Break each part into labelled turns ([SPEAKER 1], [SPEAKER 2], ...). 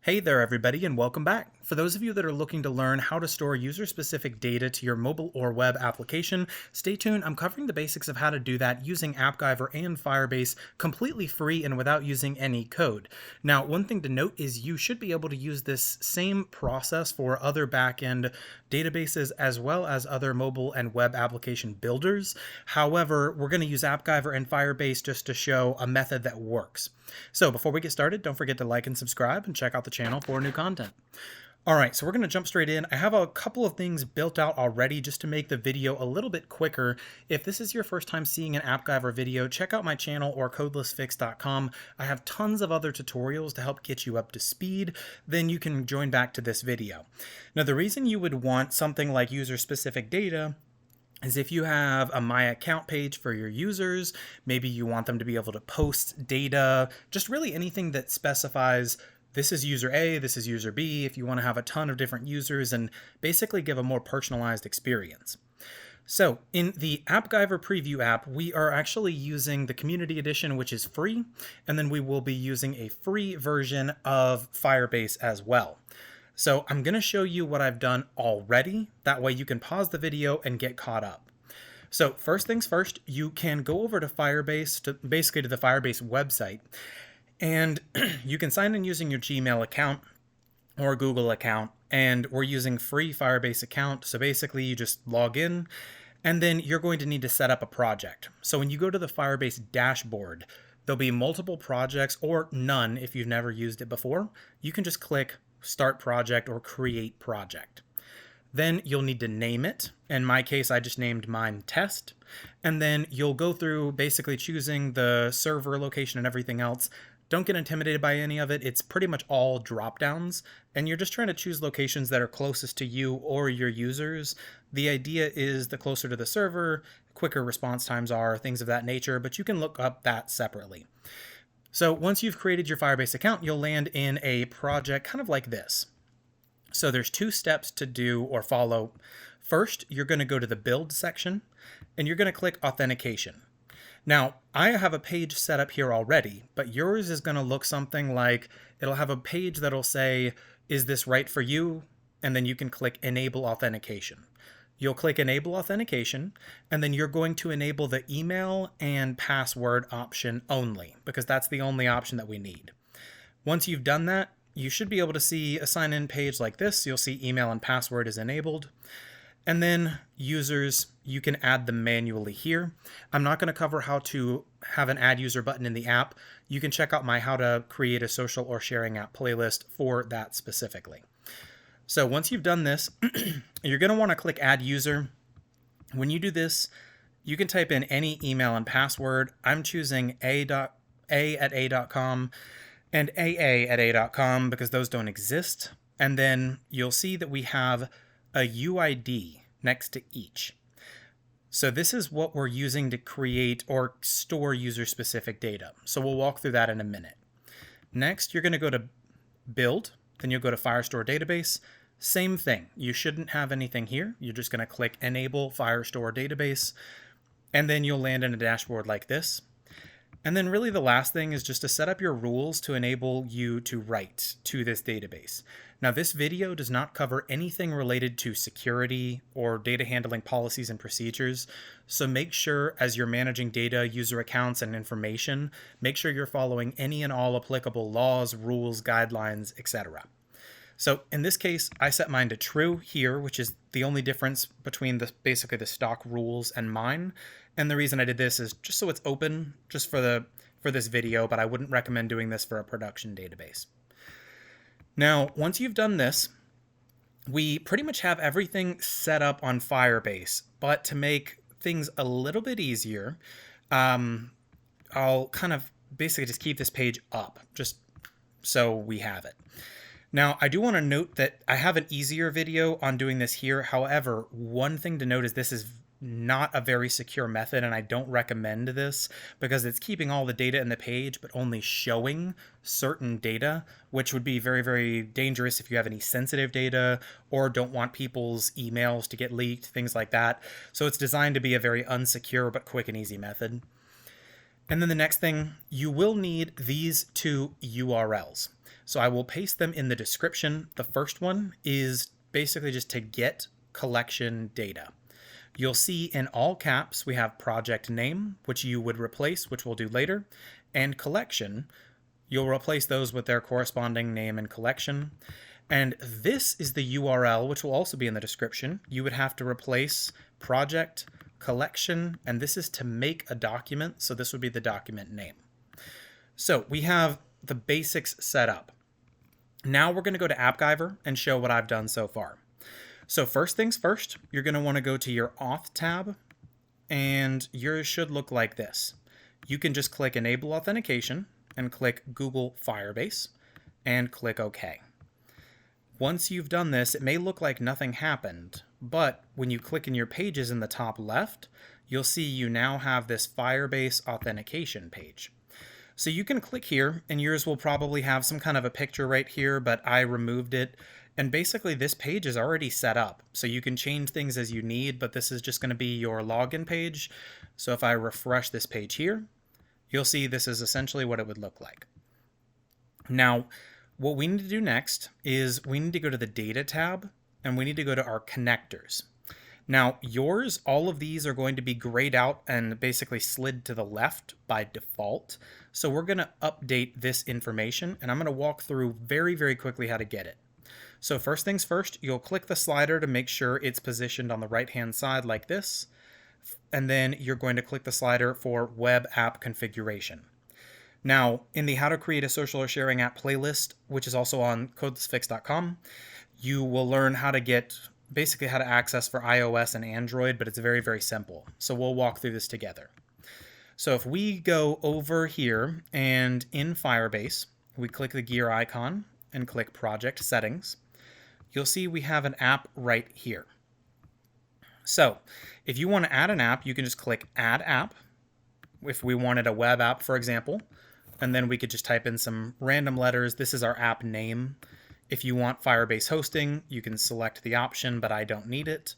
[SPEAKER 1] Hey there everybody and welcome back. For those of you that are looking to learn how to store user-specific data to your mobile or web application, stay tuned. I'm covering the basics of how to do that using Appgyver and Firebase completely free and without using any code. Now, one thing to note is you should be able to use this same process for other backend databases as well as other mobile and web application builders. However, we're going to use Appgyver and Firebase just to show a method that works. So before we get started, don't forget to like and subscribe and check out the channel for new content. All right, so we're going to jump straight in. I have a couple of things built out already just to make the video a little bit quicker. If this is your first time seeing an Appgyver video, check out my channel or codelessfix.com. I have tons of other tutorials to help get you up to speed. Then you can join back to this video. Now, the reason you would want something like user-specific data is if you have a My Account page for your users, maybe you want them to be able to post data, just really anything that specifies this is user A, this is user B, if you want to have a ton of different users and basically give a more personalized experience. So in the Appgyver preview app, we are actually using the community edition, which is free, and then we will be using a free version of Firebase as well. So I'm going to show you what I've done already. That way you can pause the video and get caught up. So first things first, you can go over to Firebase, to the Firebase website, and you can sign in using your Gmail account or Google account, and we're using free Firebase account. So basically you just log in, and then you're going to need to set up a project. So when you go to the Firebase dashboard, there'll be multiple projects or none if you've never used it before. You can just click Start Project or Create Project. Then you'll need to name it. In my case, I just named mine Test. And then you'll go through basically choosing the server location and everything else. Don't get intimidated by any of it. It's pretty much all drop downs, and you're just trying to choose locations that are closest to you or your users. The idea is the closer to the server, quicker response times are, things of that nature, but you can look up that separately. So once you've created your Firebase account, you'll land in a project kind of like this. So there's two steps to do or follow. First, you're going to go to the build section and you're going to click authentication. Now, I have a page set up here already, but yours is going to look something like, it'll have a page that'll say, is this right for you? And then you can click enable authentication. You'll click enable authentication, and then you're going to enable the email and password option only, because that's the only option that we need. Once you've done that, you should be able to see a sign-in page like this. You'll see email and password is enabled. And then users, you can add them manually here. I'm not going to cover how to have an add user button in the app. You can check out my how to create a social or sharing app playlist for that specifically. So once you've done this, you're going to want to click add user. When you do this, you can type in any email and password. I'm choosing a@a.com and aa@a.com because those don't exist. And then you'll see that we have a UID next to each. So this is what we're using to create or store user-specific data. So we'll walk through that in a minute. Next, you're going to go to Build, then you'll go to Firestore Database. Same thing. You shouldn't have anything here. You're just going to click Enable Firestore Database, and then you'll land in a dashboard like this. And then really the last thing is just to set up your rules to enable you to write to this database. Now, this video does not cover anything related to security or data handling policies and procedures. So make sure as you're managing data, user accounts, and information, make sure you're following any and all applicable laws, rules, guidelines, etc. So in this case, I set mine to true here, which is the only difference between basically the stock rules and mine. And the reason I did this is just so it's open just for this video, but I wouldn't recommend doing this for a production database. Now, once you've done this, we pretty much have everything set up on Firebase, but to make things a little bit easier, I'll kind of basically just keep this page up just so we have it. Now, I do want to note that I have an easier video on doing this here. However, one thing to note is this is not a very secure method, and I don't recommend this because it's keeping all the data in the page, but only showing certain data, which would be very, very dangerous if you have any sensitive data or don't want people's emails to get leaked, things like that. So it's designed to be a very unsecure but quick and easy method. And then the next thing, you will need these two URLs. So I will paste them in the description. The first one is basically just to get collection data. You'll see in all caps we have project name, which you would replace, which we'll do later, and collection. You'll replace those with their corresponding name and collection. And this is the URL, which will also be in the description. You would have to replace project, collection, and this is to make a document, so this would be the document name. So we have the basics set up. Now we're going to go to Appgyver and show what I've done so far. So first things first, you're going to want to go to your Auth tab, and yours should look like this. You can just click Enable Authentication and click Google Firebase and click OK. Once you've done this, it may look like nothing happened, but when you click in your pages in the top left, you'll see you now have this Firebase authentication page. So you can click here, and yours will probably have some kind of a picture right here, but I removed it. And basically this page is already set up, so you can change things as you need, but this is just going to be your login page. So if I refresh this page here, you'll see this is essentially what it would look like. Now, what we need to do next is we need to go to the Data tab, and we need to go to our connectors. Now, yours, all of these are going to be grayed out and basically slid to the left by default. So we're going to update this information, and I'm going to walk through very, very quickly how to get it. So first things first, you'll click the slider to make sure it's positioned on the right-hand side like this. And then you're going to click the slider for Web App Configuration. Now, in the How to Create a Social or Sharing App playlist, which is also on codethasfixed.com, you will learn how to get basically how to access for iOS and Android, but it's very, very simple. So we'll walk through this together. So if we go over here and in Firebase, we click the gear icon and click Project Settings, you'll see we have an app right here. So if you want to add an app, you can just click Add App. If we wanted a web app, for example, and then we could just type in some random letters. This is our app name. If you want Firebase hosting, you can select the option, but I don't need it.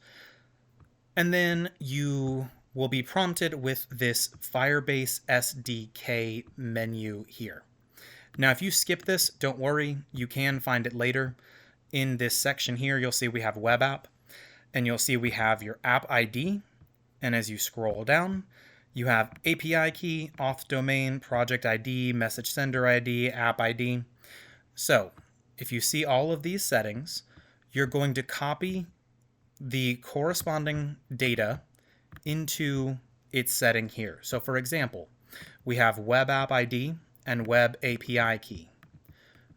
[SPEAKER 1] And then you will be prompted with this Firebase SDK menu here. Now, if you skip this, don't worry, you can find it later. In this section here, you'll see we have web app, and you'll see we have your app ID. And as you scroll down, you have API key, auth domain, project ID, message sender ID, app ID. So if you see all of these settings, you're going to copy the corresponding data into its setting here. So for example, we have web app ID and web API key.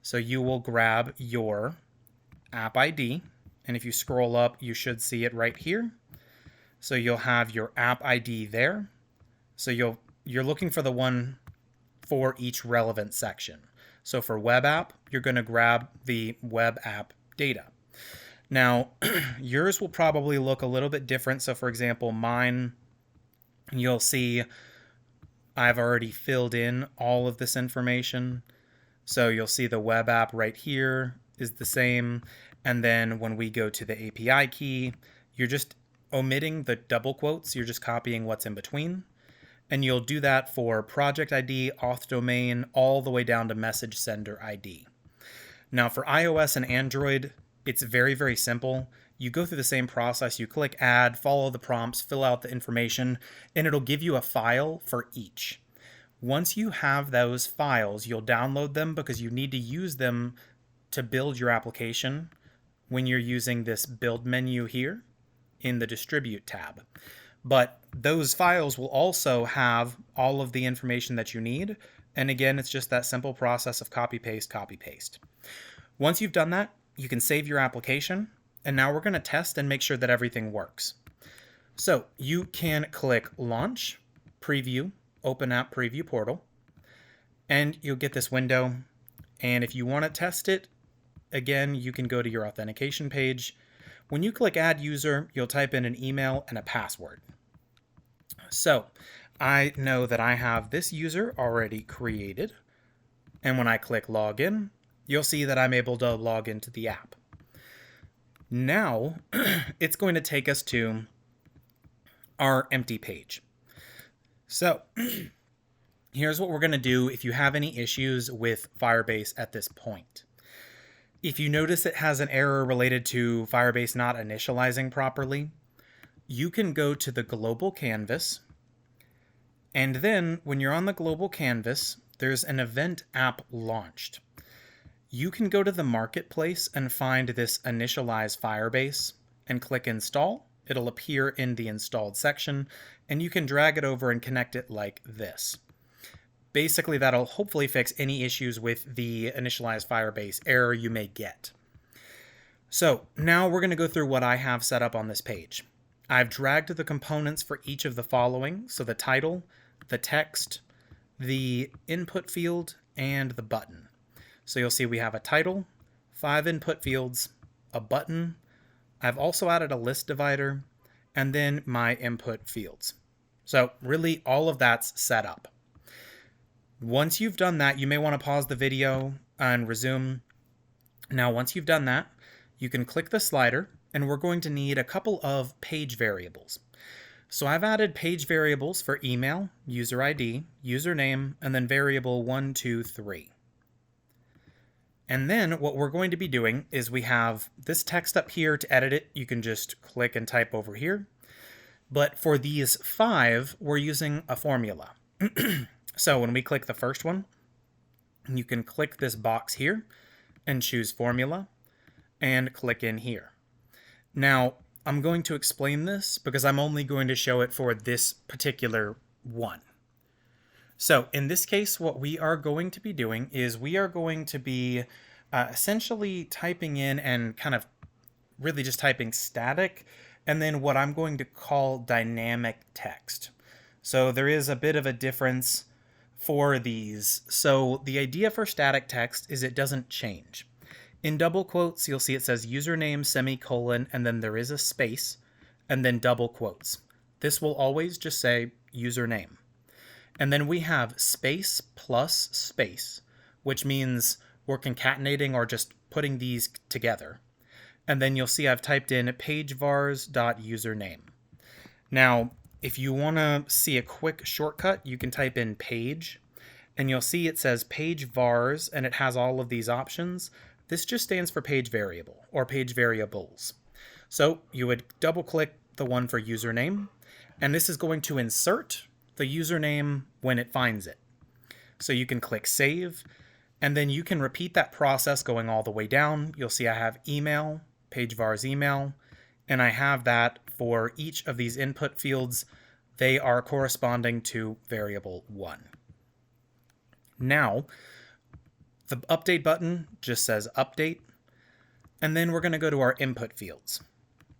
[SPEAKER 1] So you will grab your app ID, and if you scroll up, you should see it right here. So you'll have your app ID there. So you're looking for the one for each relevant section. So for web app, you're going to grab the web app data. Now, yours will probably look a little bit different. So for example, mine, you'll see I've already filled in all of this information. So you'll see the web app right here is the same. And then when we go to the API key, you're just omitting the double quotes. You're just copying what's in between. And you'll do that for project ID, auth domain, all the way down to message sender ID. Now for iOS and Android, it's very, very simple. You go through the same process. You click add, follow the prompts, fill out the information, and it'll give you a file for each. Once you have those files, you'll download them because you need to use them to build your application when you're using this build menu here in the distribute tab. But those files will also have all of the information that you need. And again, it's just that simple process of copy, paste, copy, paste. Once you've done that, you can save your application. And now we're going to test and make sure that everything works. So you can click Launch, Preview, Open App Preview Portal, and you'll get this window. And if you want to test it, again, you can go to your authentication page. When you click Add User, you'll type in an email and a password. So I know that I have this user already created. And when I click Login, you'll see that I'm able to log into the app. Now it's going to take us to our empty page. So Here's what we're going to do if you have any issues with Firebase at this point. If you notice it has an error related to Firebase not initializing properly, you can go to the global canvas, and then when you're on the global canvas, there's an event app launched. You can go to the marketplace and find this initialize Firebase and click install. It'll appear in the installed section, and you can drag it over and connect it like this. Basically, that'll hopefully fix any issues with the initialize Firebase error you may get. So now we're going to go through what I have set up on this page. I've dragged the components for each of the following, so the title, the text, the input field, and the button. So you'll see we have a title, 5 input fields, a button. I've also added a list divider, and then my input fields. So really all of that's set up. Once you've done that, you may want to pause the video and resume. Now, once you've done that, you can click the slider, and we're going to need a couple of page variables. So I've added page variables for email, user ID, username, and then variable 1, 2, 3. And then what we're going to be doing is we have this text up here to edit it. You can just click and type over here. But for these 5, we're using a formula. So when we click the first one, you can click this box here and choose formula and click in here. Now, I'm going to explain this because I'm only going to show it for this particular one. So in this case, what we are going to be doing is we are going to be essentially typing in and kind of really just typing static and then what I'm going to call dynamic text. So there is a bit of a difference for these. So the idea for static text is it doesn't change. In double quotes, you'll see it says username, semicolon, and then there is a space, and then double quotes. This will always just say username. And then we have space plus space, which means we're concatenating or just putting these together. And then you'll see I've typed in pagevars.username. Now, if you want to see a quick shortcut, you can type in page, and you'll see it says page vars, and it has all of these options. This just stands for page variable or page variables. So you would double click the one for username, and this is going to insert the username when it finds it. So you can click save, and then you can repeat that process going all the way down. You'll see I have email, page vars email, and I have that for each of these input fields. They are corresponding to variable 1. Now, the update button just says update, and then we're going to go to our input fields.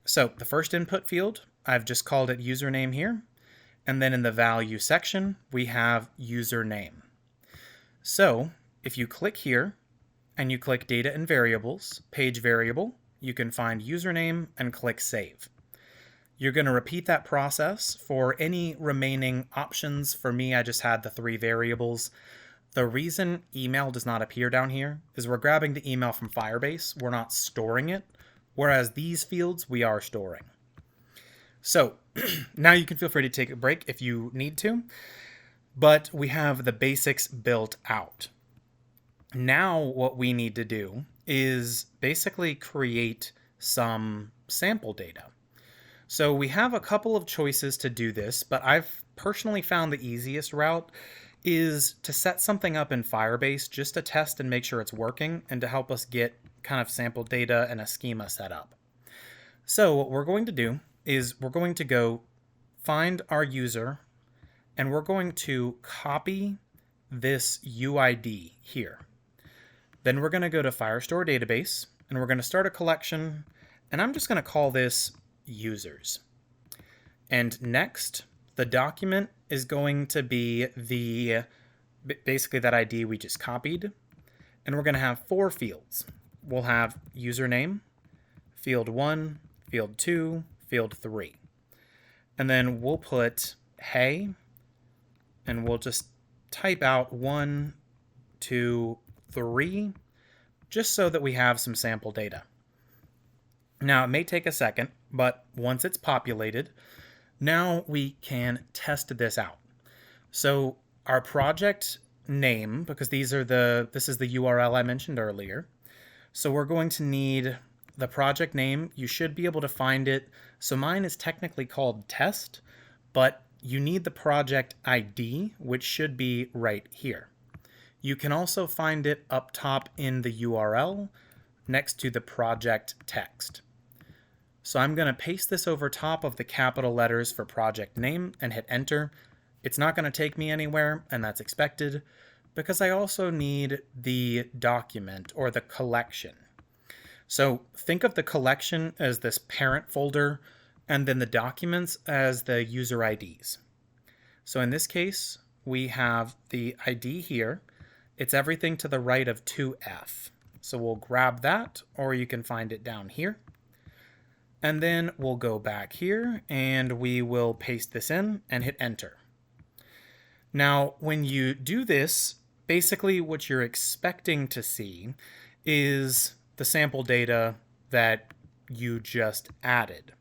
[SPEAKER 1] So the first input field, I've just called it username here, and then in the value section, we have username. So if you click here, and you click data and variables, page variable, you can find username and click save. You're going to repeat that process for any remaining options. For me, I just had the 3 variables. The reason email does not appear down here is we're grabbing the email from Firebase. We're not storing it, whereas these fields we are storing. So now you can feel free to take a break if you need to, but we have the basics built out. Now what we need to do is basically create some sample data. So we have a couple of choices to do this, but I've personally found the easiest route is to set something up in Firebase just to test and make sure it's working and to help us get kind of sample data and a schema set up. So what we're going to do is we're going to go find our user and we're going to copy this UID here. Then we're going to go to Firestore database and we're going to start a collection, and I'm just going to call this users. And next, the document is going to be basically that ID we just copied. And we're going to have 4 fields. We'll have username, field 1, field 2, field 3. And then we'll put hey, and we'll just type out 1, 2, 3, just so that we have some sample data. Now, it may take a second, but once it's populated, now we can test this out. So our project name, because this is the URL I mentioned earlier. So we're going to need the project name. You should be able to find it. So mine is technically called test, but you need the project ID, which should be right here. You can also find it up top in the URL next to the project text. So I'm going to paste this over top of the capital letters for project name and hit enter. It's not going to take me anywhere, and that's expected, because I also need the document or the collection. So think of the collection as this parent folder, and then the documents as the user IDs. So in this case, we have the ID here. It's everything to the right of 2F. So we'll grab that, or you can find it down here. And then we'll go back here and we will paste this in and hit enter. Now, when you do this, basically what you're expecting to see is the sample data that you just added.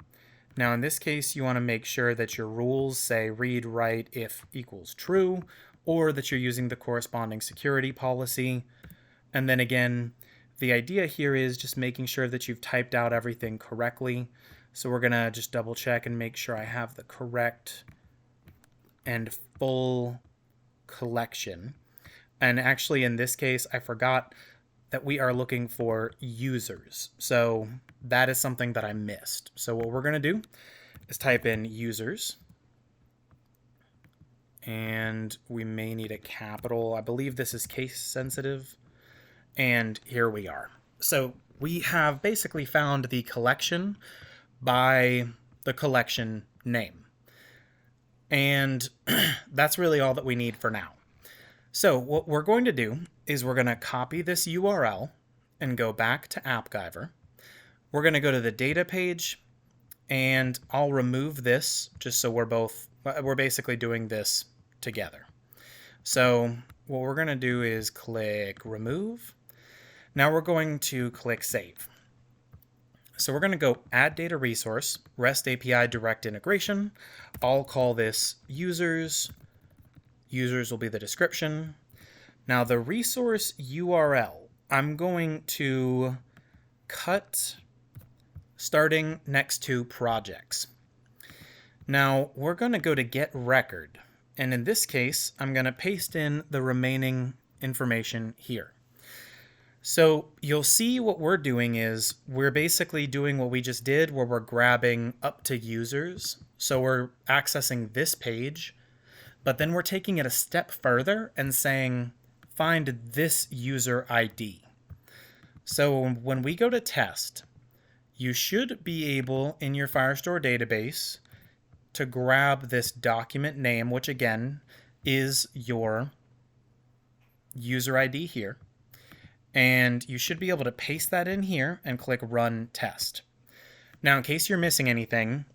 [SPEAKER 1] Now, in this case, you want to make sure that your rules say read write if equals true, or that you're using the corresponding security policy. And then again, the idea here is just making sure that you've typed out everything correctly. So we're going to just double check and make sure I have the correct and full collection. And actually, in this case, I forgot that we are looking for users. So that is something that I missed. So what we're going to do is type in users. And we may need a capital. I believe this is case sensitive. And here we are. So we have basically found the collection by the collection name. And that's really all that we need for now. So what we're going to do is we're going to copy this URL and go back to Appgyver. We're going to go to the data page, and I'll remove this just so we're basically doing this together. So what we're going to do is click remove. Now we're going to click save. So we're going to go add data resource, REST API direct integration. I'll call this users. Users will be the description. Now the resource URL, I'm going to cut starting next to projects. Now we're going to go to get record. And in this case, I'm going to paste in the remaining information here. So you'll see what we're doing is we're basically doing what we just did, where we're grabbing up to users. So we're accessing this page, but then we're taking it a step further and saying, find this user ID. So when we go to test, you should be able in your Firestore database to grab this document name, which again is your user ID here. And you should be able to paste that in here and click run test. Now, in case you're missing anything,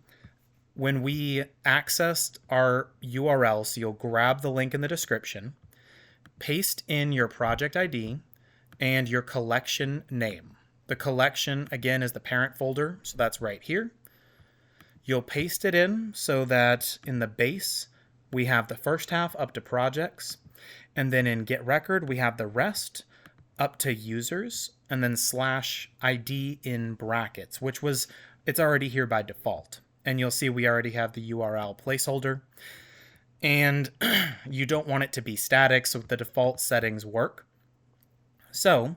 [SPEAKER 1] when we accessed our URL, so you'll grab the link in the description, paste in your project ID and your collection name. The collection, again, is the parent folder, so that's right here. You'll paste it in so that in the base, we have the first half up to projects, and then in get record, we have the rest up to users, and then /ID in brackets, it's already here by default. And you'll see we already have the URL placeholder. And you don't want it to be static, so the default settings work. So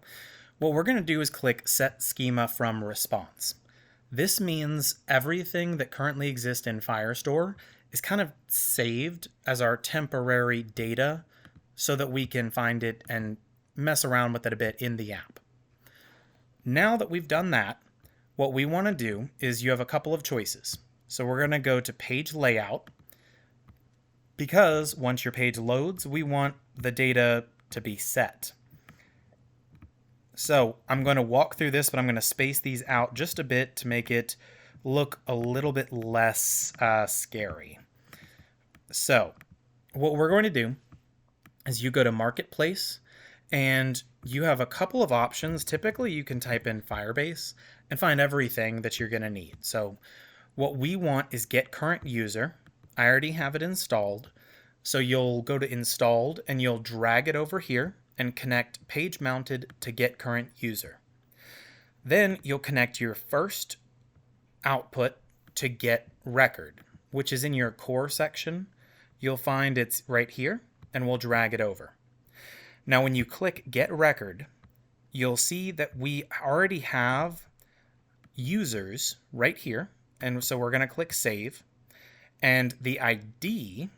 [SPEAKER 1] what we're going to do is click Set Schema from Response. This means everything that currently exists in Firestore is kind of saved as our temporary data so that we can find it and mess around with it a bit in the app. Now that we've done that, what we want to do is you have a couple of choices. So we're going to go to page layout, because once your page loads, we want the data to be set. So I'm going to walk through this, but I'm going to space these out just a bit to make it look a little bit less scary. So what we're going to do is you go to Marketplace, and you have a couple of options. Typically, you can type in Firebase and find everything that you're going to need. So what we want is get current user. I already have it installed. So you'll go to installed and you'll drag it over here and connect page mounted to get current user. Then you'll connect your first output to get record, which is in your core section. You'll find it's right here, and we'll drag it over. Now when you click get record, you'll see that we already have users right here, and so we're going to click save, and the ID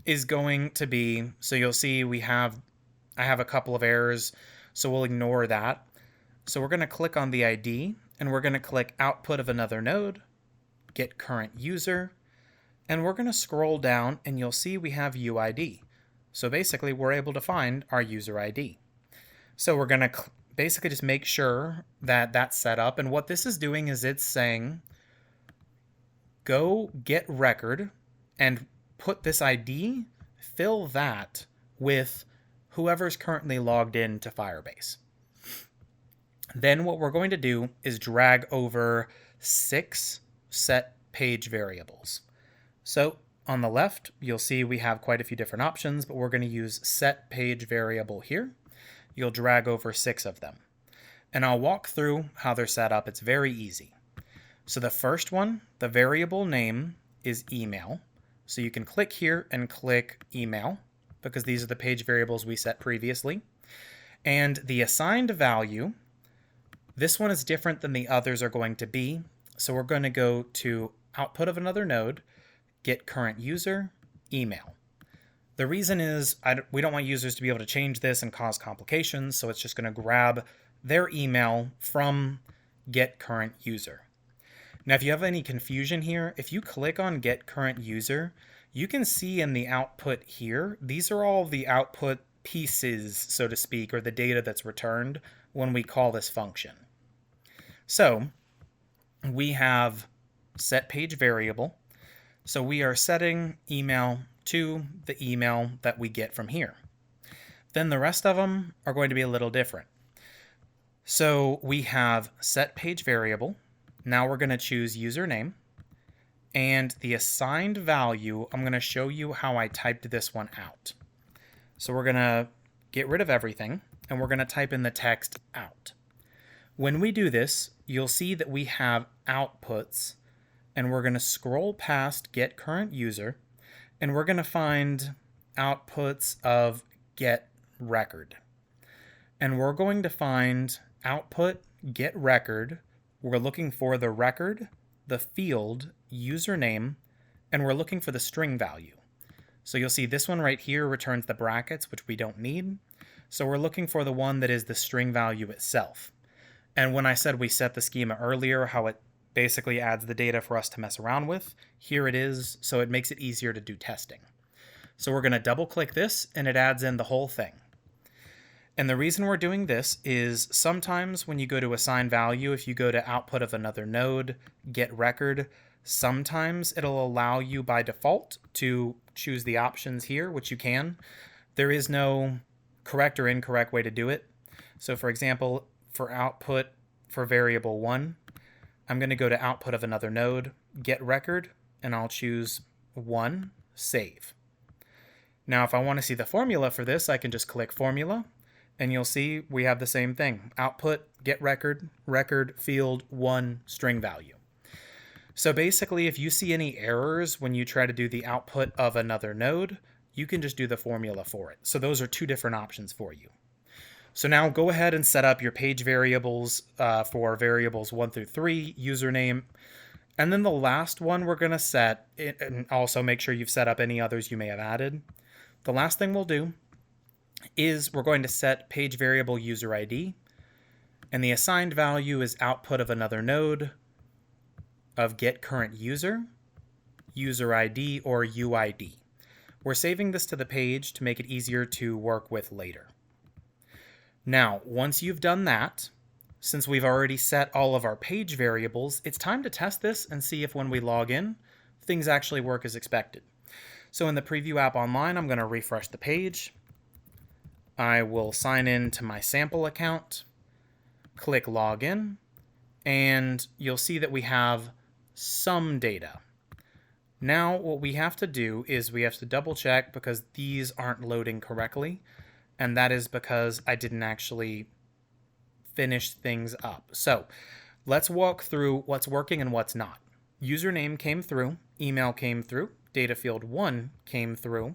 [SPEAKER 1] is going to be, so you'll see I have a couple of errors, so we'll ignore that. So we're going to click on the ID, and we're going to click output of another node, get current user, and we're going to scroll down and you'll see we have UID. So basically we're able to find our user ID. So we're going to basically just make sure that that's set up, and what this is doing is it's saying go get record and put this ID, fill that with whoever's currently logged in to Firebase. Then what we're going to do is drag over 6 set page variables. So on the left, you'll see we have quite a few different options, but we're going to use set page variable here. You'll drag over 6 of them. And I'll walk through how they're set up. It's very easy. So the first one, the variable name is email. So you can click here and click email because these are the page variables we set previously. And the assigned value, this one is different than the others are going to be. So we're going to go to output of another node, get current user, email. The reason is we don't want users to be able to change this and cause complications, so it's just going to grab their email from get current user. Now, if you have any confusion here, if you click on get current user, you can see in the output here, these are all the output pieces, so to speak, or the data that's returned when we call this function. So we have set page variable. So we are setting email to the email that we get from here. Then the rest of them are going to be a little different. So we have set page variable. Now we're going to choose username. And the assigned value, I'm going to show you how I typed this one out. So we're going to get rid of everything, and we're going to type in the text out. When we do this, you'll see that we have outputs, and we're going to scroll past get current user, and we're going to find outputs of get record. And we're going to find output get record. We're looking for the record, the field, username, and we're looking for the string value. So you'll see this one right here returns the brackets, which we don't need. So we're looking for the one that is the string value itself. And when I said we set the schema earlier, how it basically adds the data for us to mess around with, here it is, so it makes it easier to do testing. So we're going to double click this and it adds in the whole thing. And the reason we're doing this is sometimes when you go to assign value, if you go to output of another node, get record, sometimes it'll allow you by default to choose the options here, which you can. There is no correct or incorrect way to do it. So for example, for output for variable 1, I'm going to go to output of another node, get record, and I'll choose 1, save. Now if I want to see the formula for this, I can just click formula, and you'll see we have the same thing. Output, get record, record, field, 1, string value. So basically, if you see any errors when you try to do the output of another node, you can just do the formula for it. So those are 2 different options for you. So now go ahead and set up your page variables for variables 1 through 3, username, and then the last one we're going to set, and also make sure you've set up any others you may have added. The last thing we'll do is we're going to set page variable user ID, and the assigned value is output of another node of get current user, user ID, or UID. We're saving this to the page to make it easier to work with later. Now, once you've done that, since we've already set all of our page variables, it's time to test this and see if when we log in, things actually work as expected. So in the preview app online, I'm going to refresh the page. I will sign in to my sample account, click login, and you'll see that we have some data. Now what we have to do is we have to double check because these aren't loading correctly, and that is because I didn't actually finish things up. So let's walk through what's working and what's not. Username came through, email came through, data field 1 came through,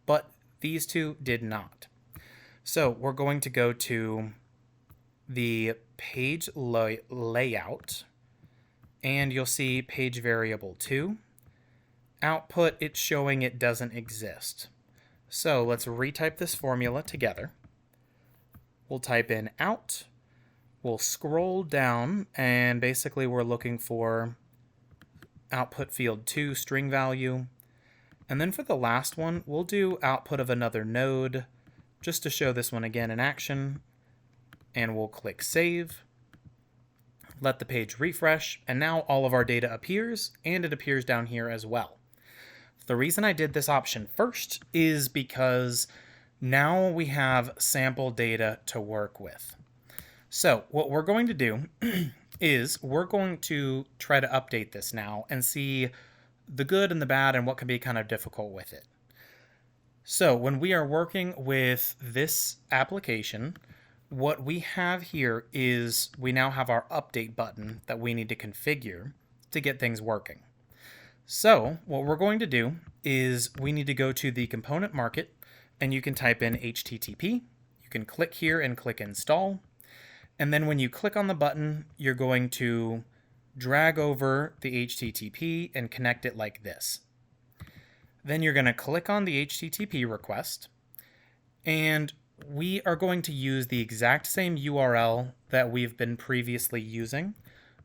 [SPEAKER 1] but these two did not. So we're going to go to the page layout, and you'll see page variable 2. Output, it's showing it doesn't exist. So let's retype this formula together. We'll type in out. We'll scroll down, and basically we're looking for output field 2 string value. And then for the last one, we'll do output of another node just to show this one again in action. And we'll click save. Let the page refresh, and now all of our data appears, and it appears down here as well. The reason I did this option first is because now we have sample data to work with. So what we're going to do is we're going to try to update this now and see the good and the bad and what can be kind of difficult with it. So when we are working with this application, what we have here is we now have our update button that we need to configure to get things working. So what we're going to do is we need to go to the component market, and you can type in HTTP. You can click here and click install. And then when you click on the button, you're going to drag over the HTTP and connect it like this. Then you're going to click on the HTTP request, and we are going to use the exact same URL that we've been previously using,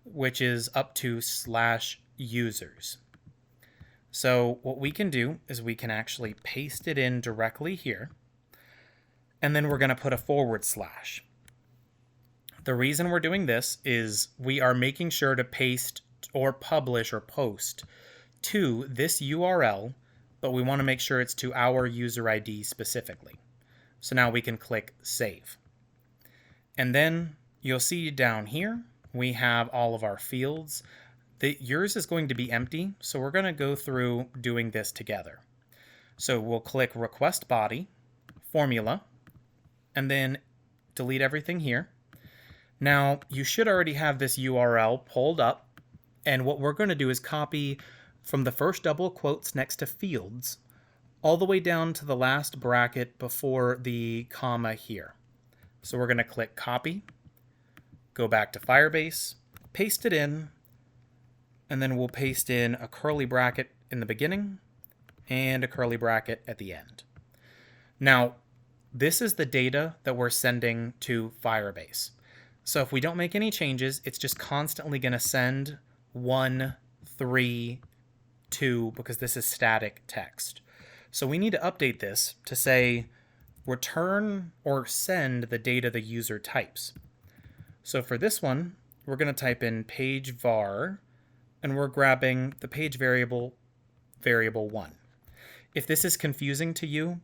[SPEAKER 1] which is up to /users. So what we can do is we can actually paste it in directly here, and then we're going to put a /. The reason we're doing this is we are making sure to paste or publish or post to this URL, but we want to make sure it's to our user ID specifically. So now we can click save. And then you'll see down here, we have all of our fields. Yours is going to be empty, so we're going to go through doing this together. So we'll click request body, formula, and then delete everything here. Now, you should already have this URL pulled up, and what we're going to do is copy from the first double quotes next to fields all the way down to the last bracket before the comma here. So we're going to click copy, go back to Firebase, paste it in, and then we'll paste in a curly bracket in the beginning and a curly bracket at the end. Now, this is the data that we're sending to Firebase. So if we don't make any changes, it's just constantly going to send 1, 3, 2, because this is static text. So we need to update this to say return or send the data the user types. So for this one, we're going to type in page var, and we're grabbing the page variable 1. If this is confusing to you,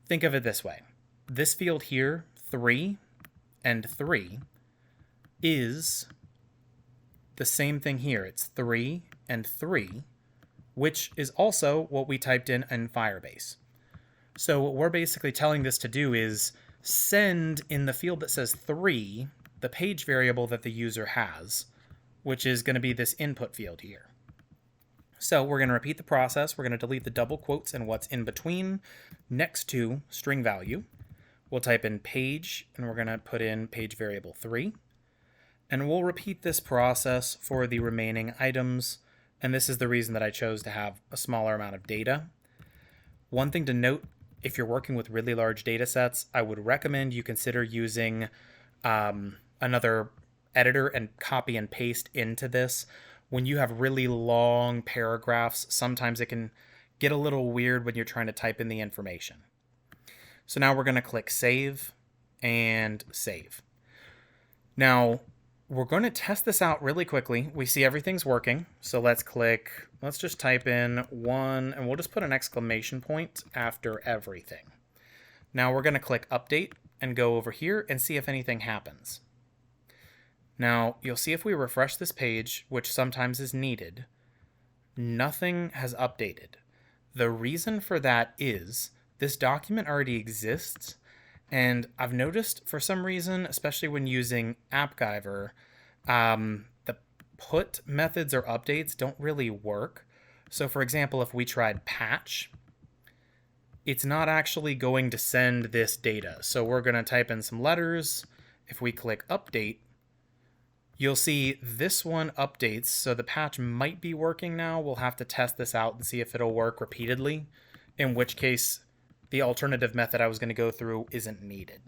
[SPEAKER 1] think of it this way. This field here, 3 and 3, is the same thing here. It's 3 and 3, which is also what we typed in Firebase. So what we're basically telling this to do is send in the field that says 3, the page variable that the user has, which is going to be this input field here. So we're going to repeat the process. We're going to delete the double quotes and what's in between next to string value. We'll type in page, and we're going to put in page variable 3. And we'll repeat this process for the remaining items. And this is the reason that I chose to have a smaller amount of data. One thing to note, if you're working with really large data sets, I would recommend you consider using another editor and copy and paste into this. When you have really long paragraphs, sometimes it can get a little weird when you're trying to type in the information. So now we're going to click save and save. Now we're going to test this out really quickly. We see everything's working. So let's just type in 1, and we'll just put an exclamation point after everything. Now we're going to click update and go over here and see if anything happens. Now, you'll see if we refresh this page, which sometimes is needed, nothing has updated. The reason for that is this document already exists, and I've noticed for some reason, especially when using Appgyver, the put methods or updates don't really work. So for example, if we tried patch, it's not actually going to send this data. So we're going to type in some letters. If we click update, you'll see this one updates. So the patch might be working now. We'll have to test this out and see if it'll work repeatedly, in which case the alternative method I was going to go through isn't needed.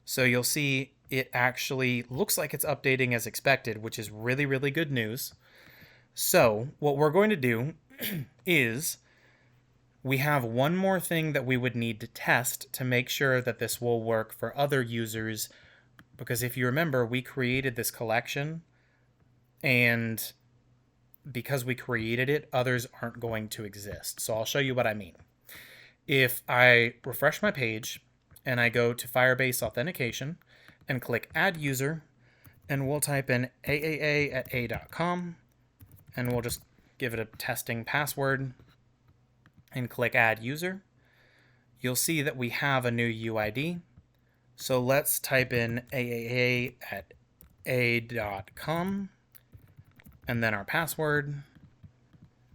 [SPEAKER 1] So you'll see it actually looks like it's updating as expected, which is really, really good news. So what we're going to do is we have one more thing that we would need to test to make sure that this will work for other users, because if you remember, we created this collection, and because we created it, others aren't going to exist. So I'll show you what I mean. If I refresh my page and I go to Firebase Authentication and click Add User, and we'll type in aaa@a.com, and we'll just give it a testing password and click Add User, you'll see that we have a new UID. So let's type in aaa@a.com and then our password.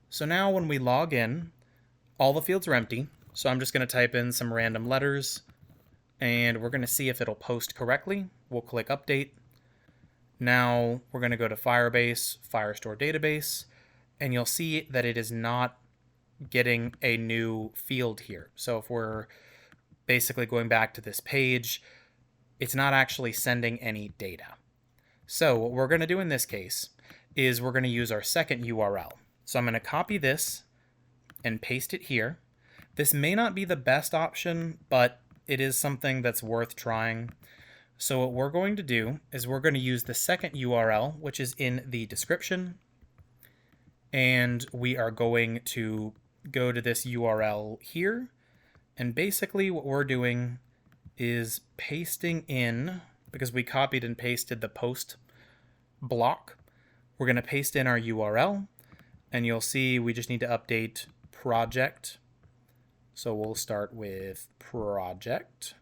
[SPEAKER 1] So now when we log in, all the fields are empty. So I'm just going to type in some random letters, and we're going to see if it'll post correctly. We'll click Update. Now we're going to go to Firebase, Firestore Database, and you'll see that it is not getting a new field here. So if we're basically going back to this page, it's not actually sending any data. So what we're going to do in this case is we're going to use our second URL. So I'm going to copy this and paste it here. This may not be the best option, but it is something that's worth trying. So what we're going to do is we're going to use the second URL, which is in the description, and we are going to go to this URL here, and basically what we're doing is pasting in, because we copied and pasted the post block, we're going to paste in our URL, and you'll see we just need to update project. So we'll start with project,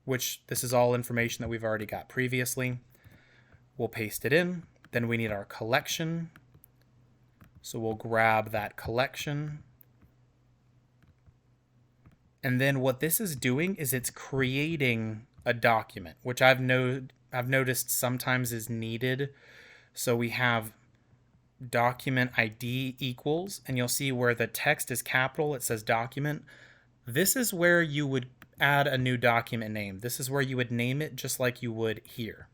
[SPEAKER 1] which this is all information that we've already got previously. We'll paste it in. Then we need our collection. So we'll grab that collection. And then what this is doing is it's creating a document, which I've noticed sometimes is needed. So we have document ID equals, and you'll see where the text is capital, it says document. This is where you would add a new document name. This is where you would name it just like you would here.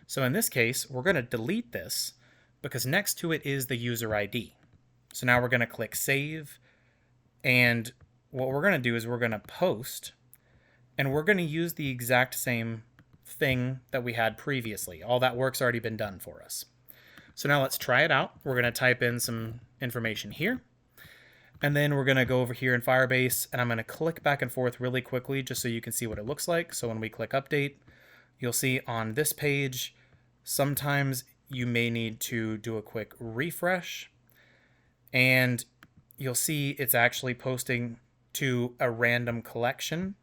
[SPEAKER 1] So in this case, we're going to delete this because next to it is the user ID. So now we're going to click Save, and what we're going to do is we're going to post, and we're going to use the exact same thing that we had previously. All that work's already been done for us. So now let's try it out. We're going to type in some information here, and then we're going to go over here in Firebase, and I'm going to click back and forth really quickly just so you can see what it looks like. So when we click Update, you'll see on this page, sometimes you may need to do a quick refresh, and you'll see it's actually posting to a random collection.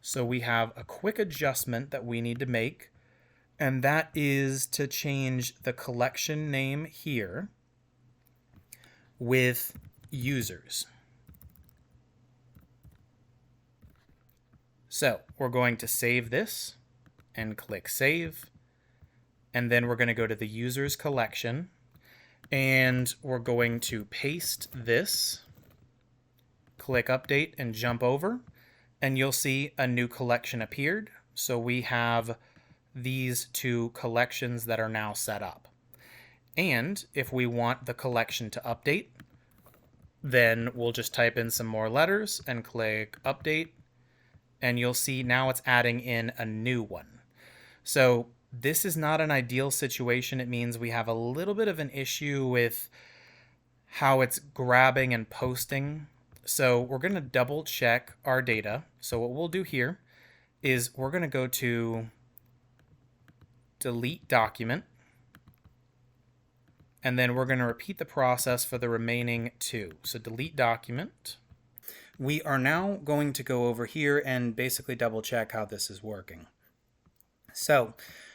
[SPEAKER 1] So we have a quick adjustment that we need to make, and that is to change the collection name here with users. So we're going to save this and click Save, and then we're going to go to the users collection, and we're going to paste this, click Update, and jump over, and you'll see a new collection appeared. So we have these two collections that are now set up. And if we want the collection to update, then we'll just type in some more letters and click Update, and you'll see now it's adding in a new one. So this is not an ideal situation. It means we have a little bit of an issue with how it's grabbing and posting. So we're going to double check our data. So what we'll do here is we're going to go to delete document, And then we're going to repeat the process for the remaining 2. So delete document. We are now going to go over here and basically double check how this is working. So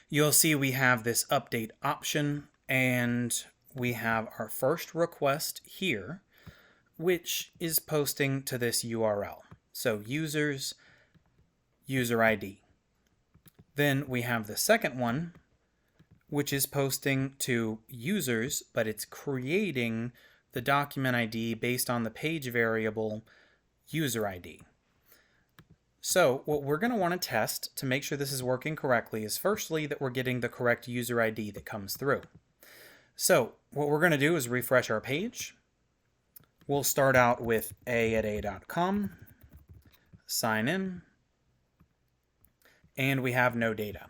[SPEAKER 1] you'll see we have this update option, and we have our first request here, which is posting to this URL. So users, user ID. Then we have the second one, which is posting to users, but it's creating the document ID based on the page variable user ID. So what we're going to want to test to make sure this is working correctly is firstly that we're getting the correct user ID that comes through. So what we're going to do is refresh our page. We'll start out with a@a.com, sign in, and we have no data.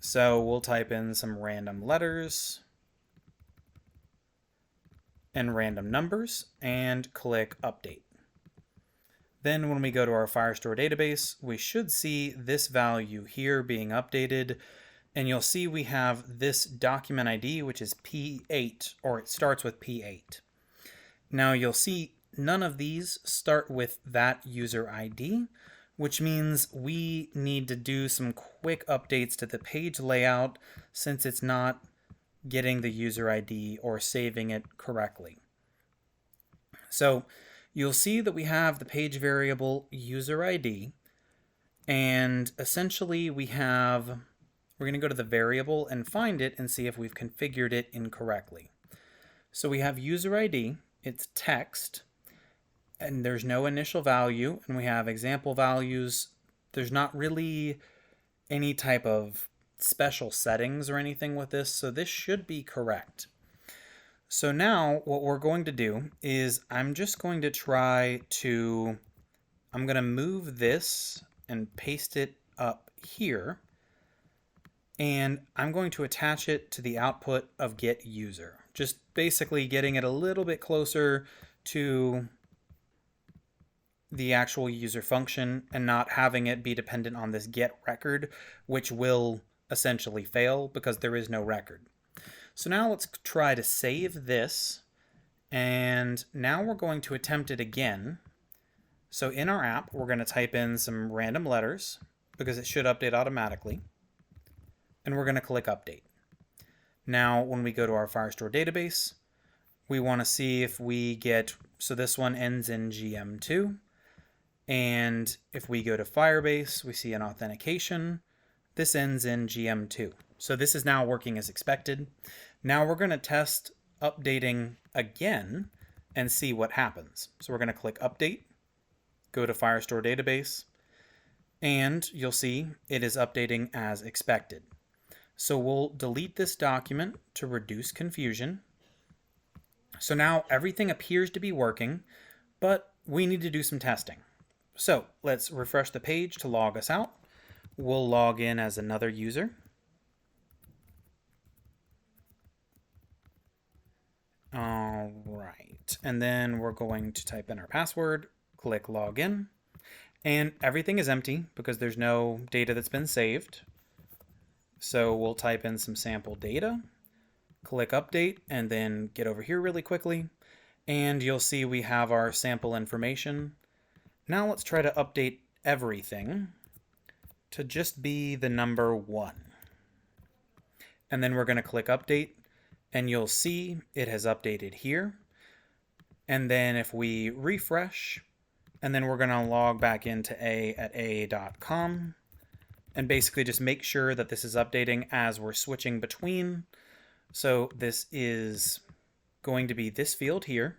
[SPEAKER 1] So we'll type in some random letters and random numbers and click update. Then when we go to our Firestore database, we should see this value here being updated, and you'll see we have this document ID, which is P8, or it starts with P8. Now you'll see none of these start with that user ID, which means we need to do some quick updates to the page layout since it's not getting the user ID or saving it correctly. So you'll see that we have the page variable user ID, and essentially we're going to go to the variable and find it and see if we've configured it incorrectly. So we have user ID, it's text, and there's no initial value, and we have example values. There's not really any type of special settings or anything with this, so this should be correct. So now what we're going to do is I'm going to move this and paste it up here, and I'm going to attach it to the output of get user, just basically getting it a little bit closer to the actual user function and not having it be dependent on this get record, which will essentially fail because there is no record. So now let's try to save this, and now we're going to attempt it again. So in our app, we're going to type in some random letters because it should update automatically, and we're going to click update. Now when we go to our Firestore database, we want to see if we get, so this one ends in GM2, and if we go to Firebase, we see an authentication. This ends in GM2. So this is now working as expected. Now we're going to test updating again and see what happens. So we're going to click update, go to Firestore database, and you'll see it is updating as expected. So we'll delete this document to reduce confusion. So now everything appears to be working, but we need to do some testing. So let's refresh the page to log us out. We'll log in as another user. All right, and then we're going to type in our password, click login, and everything is empty because there's no data that's been saved. So we'll type in some sample data, click update, and then get over here really quickly, and you'll see we have our sample information. Now let's try to update everything to just be the number 1. And then we're going to click update, and you'll see it has updated here. And then if we refresh, and then we're going to log back into a@a.com and basically just make sure that this is updating as we're switching between. So this is going to be this field here.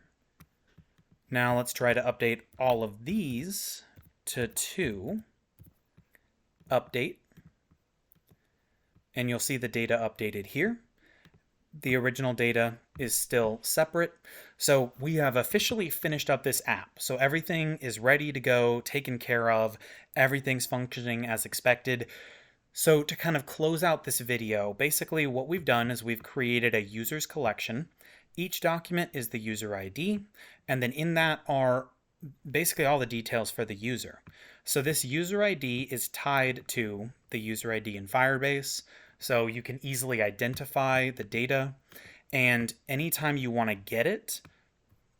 [SPEAKER 1] Now let's try to update all of these to 2. Update. And you'll see the data updated here. The original data is still separate. So we have officially finished up this app. So everything is ready to go, taken care of. Everything's functioning as expected. So to kind of close out this video, basically what we've done is we've created a users collection. Each document is the user ID, and then in that are basically all the details for the user. So this user ID is tied to the user ID in Firebase, so you can easily identify the data. And anytime you want to get it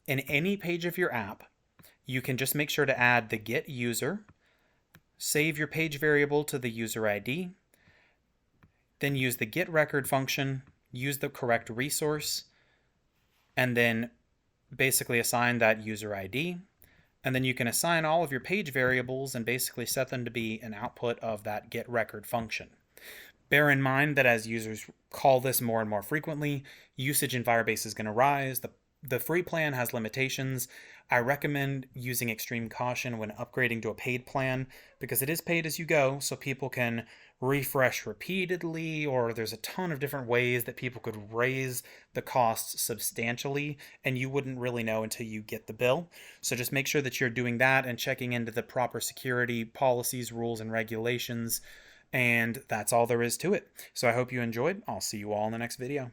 [SPEAKER 1] in any page of your app, you can just make sure to add the get user, save your page variable to the user ID, then use the get record function, use the correct resource, and then basically assign that user ID. And then you can assign all of your page variables and basically set them to be an output of that get record function. Bear in mind that as users call this more and more frequently, usage in Firebase is going to rise. The free plan has limitations. I recommend using extreme caution when upgrading to a paid plan because it is paid as you go, so people can refresh repeatedly, or there's a ton of different ways that people could raise the costs substantially, and you wouldn't really know until you get the bill. So just make sure that you're doing that and checking into the proper security policies, rules, and regulations. And that's all there is to it. So I hope you enjoyed. I'll see you all in the next video.